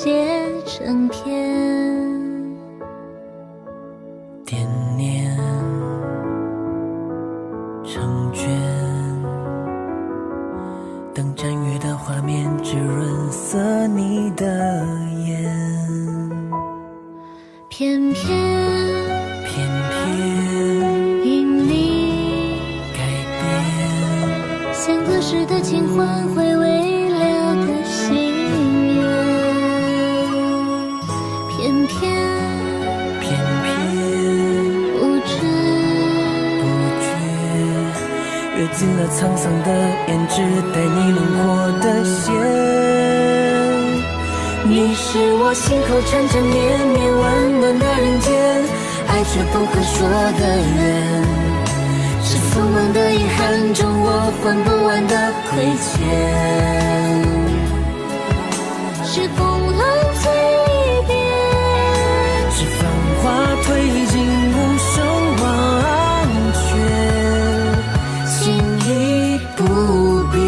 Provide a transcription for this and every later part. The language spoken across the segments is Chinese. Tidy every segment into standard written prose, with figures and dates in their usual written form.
写成篇。惦念成卷，等展月的画面只润色你的眼，偏偏因你改变，像隔世的情欢回味了的心愿，偏偏不知不觉跃进了沧桑的胭脂，带你轮廓的线。你是我心口缠缠绵绵温暖的人间，爱却不可说的缘，是锋芒的遗憾中我还不完的亏欠，是风浪催离别，是繁华褪尽无声忘却，心意不变，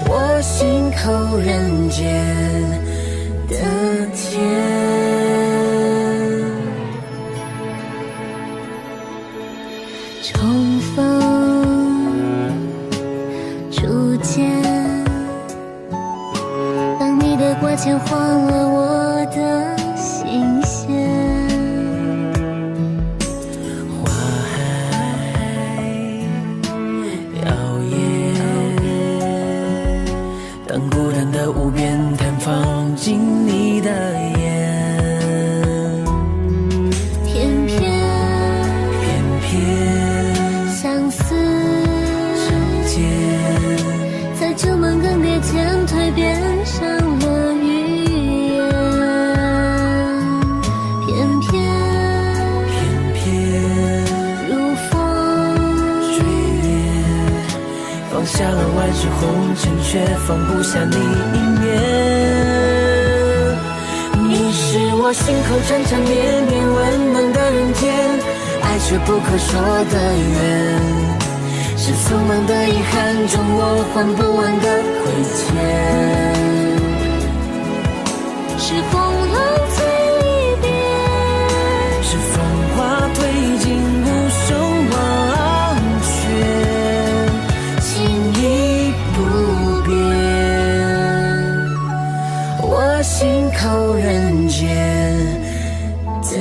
我心口人间的甜。重逢初见，当你的挂牵晃了我的心弦，花海摇曳，当孤单的无边探访进你的眼，偏偏相思相见，在旧梦更迭间蜕变成了语言，偏偏如风追恋，放下了万世红尘，却放不下你一面。你是我心口缠缠绵绵温暖的人间，爱却不可说的缘，是匆忙的遗憾中我还不完的亏欠，是风浪催离别，是繁华褪尽无声忘却，情意不变，我心口人间的